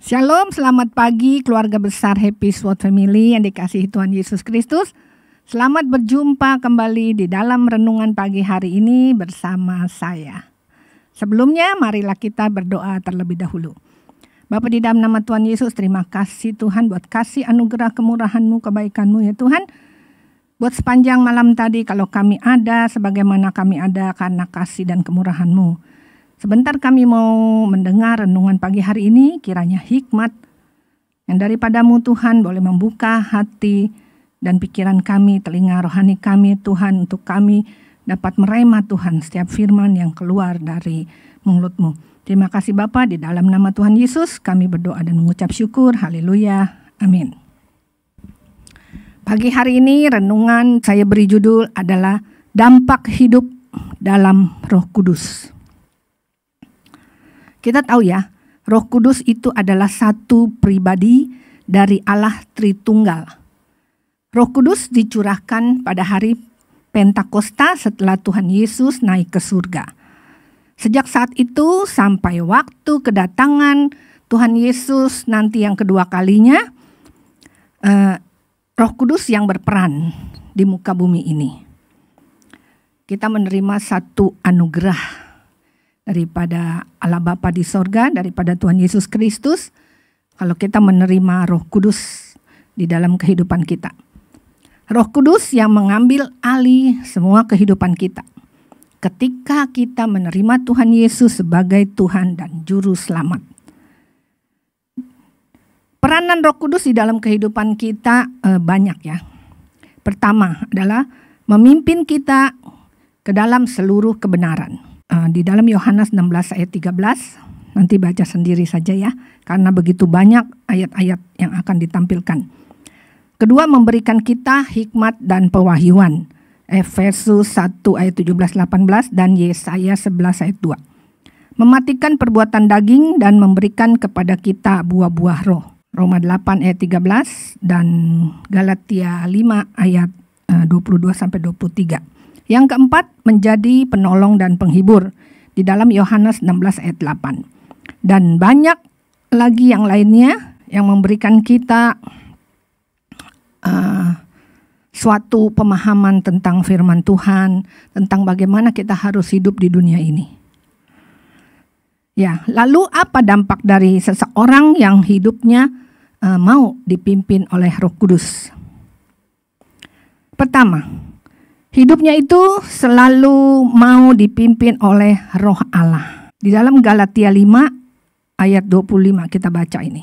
Shalom, selamat pagi keluarga besar Happy Sword Family yang dikasihi Tuhan Yesus Kristus. Selamat berjumpa kembali di dalam renungan pagi hari ini bersama saya. Sebelumnya marilah kita berdoa terlebih dahulu. Bapa di dalam nama Tuhan Yesus, terima kasih Tuhan buat kasih anugerah kemurahan-Mu, kebaikan-Mu ya Tuhan. Buat sepanjang malam tadi kalau kami ada sebagaimana kami ada karena kasih dan kemurahan-Mu. Sebentar kami mau mendengar renungan pagi hari ini, kiranya hikmat yang daripada-Mu Tuhan boleh membuka hati dan pikiran kami, telinga rohani kami Tuhan, untuk kami dapat merema Tuhan setiap firman yang keluar dari mulut-Mu. Terima kasih Bapa, di dalam nama Tuhan Yesus kami berdoa dan mengucap syukur, haleluya, amin. Pagi hari ini renungan saya beri judul adalah dampak hidup dalam Roh Kudus. Kita tahu ya, Roh Kudus itu adalah satu pribadi dari Allah Tritunggal. Roh Kudus dicurahkan pada hari Pentakosta setelah Tuhan Yesus naik ke surga. Sejak saat itu sampai waktu kedatangan Tuhan Yesus nanti yang kedua kalinya, Roh Kudus yang berperan di muka bumi ini. Kita menerima satu anugerah daripada Allah Bapa di sorga, daripada Tuhan Yesus Kristus, kalau kita menerima Roh Kudus di dalam kehidupan kita. Roh Kudus yang mengambil alih semua kehidupan kita. Ketika kita menerima Tuhan Yesus sebagai Tuhan dan Juru Selamat. Peranan Roh Kudus di dalam kehidupan kita banyak ya. Pertama adalah memimpin kita ke dalam seluruh kebenaran. Di dalam Yohanes 16 ayat 13, nanti baca sendiri saja ya, karena begitu banyak ayat-ayat yang akan ditampilkan. Kedua, memberikan kita hikmat dan pewahyuan, Efesus 1 ayat 17-18 dan Yesaya 11 ayat 2. Mematikan perbuatan daging dan memberikan kepada kita buah-buah roh, Roma 8 ayat 13 dan Galatia 5 ayat 22-23. Yang keempat, menjadi penolong dan penghibur di dalam Yohanes 16 ayat 8. Dan banyak lagi yang lainnya yang memberikan kita suatu pemahaman tentang firman Tuhan, tentang bagaimana kita harus hidup di dunia ini. Ya, lalu apa dampak dari seseorang yang hidupnya mau dipimpin oleh Roh Kudus? Pertama, hidupnya itu selalu mau dipimpin oleh Roh Allah. Di dalam Galatia 5 ayat 25 kita baca ini.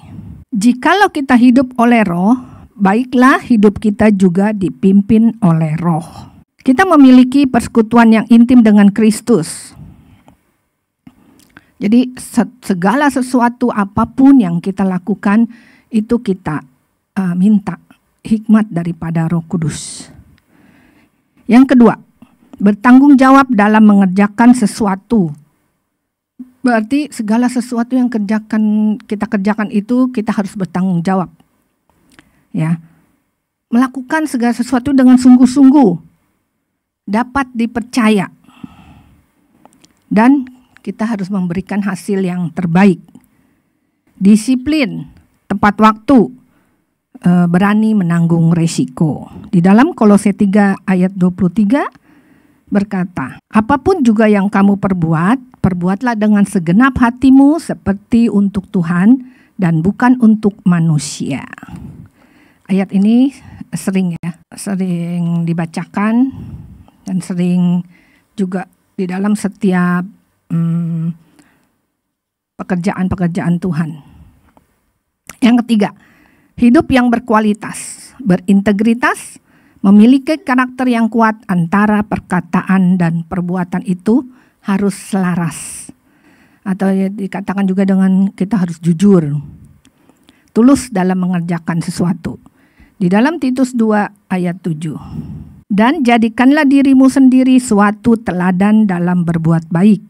Jikalau kita hidup oleh Roh, baiklah hidup kita juga dipimpin oleh Roh. Kita memiliki persekutuan yang intim dengan Kristus. Jadi segala sesuatu apapun yang kita lakukan itu kita minta hikmat daripada Roh Kudus. Yang kedua, bertanggung jawab dalam mengerjakan sesuatu. Berarti segala sesuatu yang kita kerjakan itu kita harus bertanggung jawab. Ya. Melakukan segala sesuatu dengan sungguh-sungguh, dapat dipercaya. Dan kita harus memberikan hasil yang terbaik. Disiplin, tepat waktu, berani menanggung resiko. Di dalam Kolose 3 ayat 23 berkata, apapun juga yang kamu perbuatlah dengan segenap hatimu seperti untuk Tuhan dan bukan untuk manusia. Ayat ini sering dibacakan dan sering juga di dalam setiap pekerjaan-pekerjaan Tuhan. Yang ketiga, hidup yang berkualitas, berintegritas, memiliki karakter yang kuat antara perkataan dan perbuatan itu harus selaras. Atau dikatakan juga dengan kita harus jujur, tulus dalam mengerjakan sesuatu. Di dalam Titus 2 ayat 7. Dan jadikanlah dirimu sendiri suatu teladan dalam berbuat baik.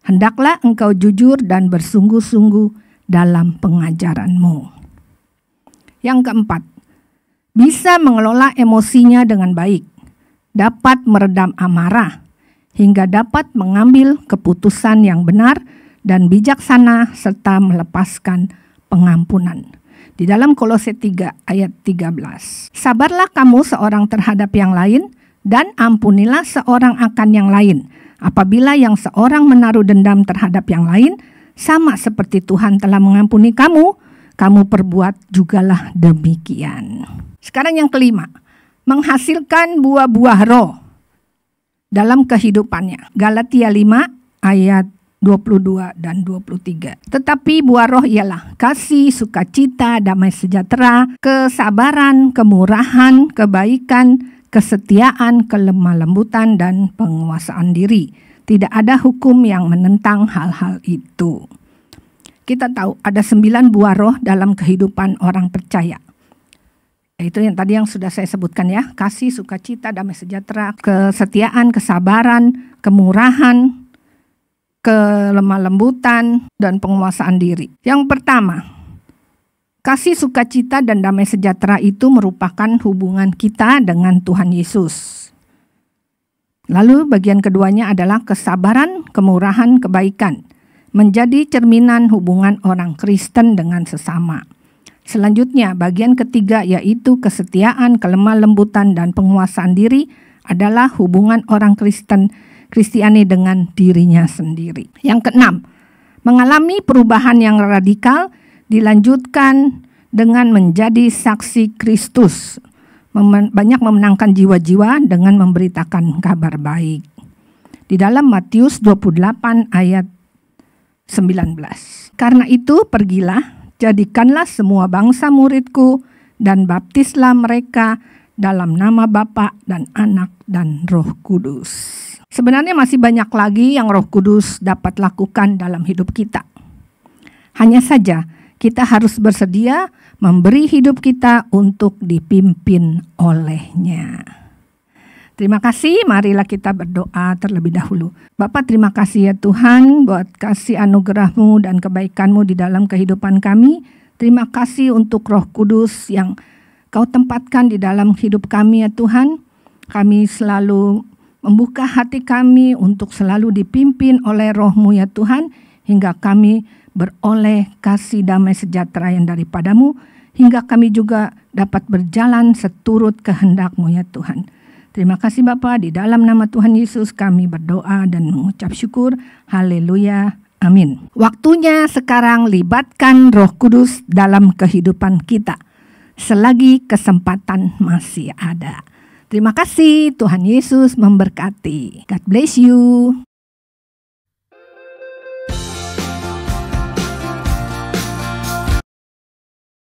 Hendaklah engkau jujur dan bersungguh-sungguh dalam pengajaranmu. Yang keempat, bisa mengelola emosinya dengan baik, dapat meredam amarah, hingga dapat mengambil keputusan yang benar dan bijaksana serta melepaskan pengampunan. Di dalam Kolose 3 ayat 13. Sabarlah kamu seorang terhadap yang lain, dan ampunilah seorang akan yang lain. Apabila yang seorang menaruh dendam terhadap yang lain, sama seperti Tuhan telah mengampuni kamu, kamu perbuat jugalah demikian. Sekarang yang kelima, menghasilkan buah-buah roh dalam kehidupannya. Galatia 5 ayat 22 dan 23. Tetapi buah roh ialah kasih, sukacita, damai sejahtera, kesabaran, kemurahan, kebaikan, kesetiaan, kelemah lembutan, dan penguasaan diri. Tidak ada hukum yang menentang hal-hal itu. Kita tahu ada 9 buah roh dalam kehidupan orang percaya. Itu yang tadi yang sudah saya sebutkan ya. Kasih, sukacita, damai sejahtera, kesetiaan, kesabaran, kemurahan, kelemah lembutan, dan penguasaan diri. Yang pertama, kasih, sukacita, dan damai sejahtera itu merupakan hubungan kita dengan Tuhan Yesus. Lalu bagian keduanya adalah kesabaran, kemurahan, kebaikan, menjadi cerminan hubungan orang Kristen dengan sesama. Selanjutnya, bagian ketiga yaitu kesetiaan, kelemah lembutan, dan penguasaan diri adalah hubungan orang Kristiani dengan dirinya sendiri. Yang keenam, mengalami perubahan yang radikal dilanjutkan dengan menjadi saksi Kristus. Banyak memenangkan jiwa-jiwa dengan memberitakan kabar baik. Di dalam Matius 28 ayat 19. Karena itu pergilah, jadikanlah semua bangsa muridku dan baptislah mereka dalam nama Bapa dan Anak dan Roh Kudus. Sebenarnya masih banyak lagi yang Roh Kudus dapat lakukan dalam hidup kita. Hanya saja kita harus bersedia memberi hidup kita untuk dipimpin oleh-Nya. Terima kasih, marilah kita berdoa terlebih dahulu. Bapa, terima kasih ya Tuhan buat kasih anugerah-Mu dan kebaikan-Mu di dalam kehidupan kami. Terima kasih untuk Roh Kudus yang Kau tempatkan di dalam hidup kami ya Tuhan. Kami selalu membuka hati kami untuk selalu dipimpin oleh Roh-Mu ya Tuhan, hingga kami beroleh kasih damai sejahtera yang daripada-Mu, hingga kami juga dapat berjalan seturut kehendak-Mu ya Tuhan. Terima kasih Bapa, di dalam nama Tuhan Yesus kami berdoa dan mengucap syukur. Haleluya, amin. Waktunya sekarang libatkan Roh Kudus dalam kehidupan kita, selagi kesempatan masih ada. Terima kasih, Tuhan Yesus memberkati. God bless you.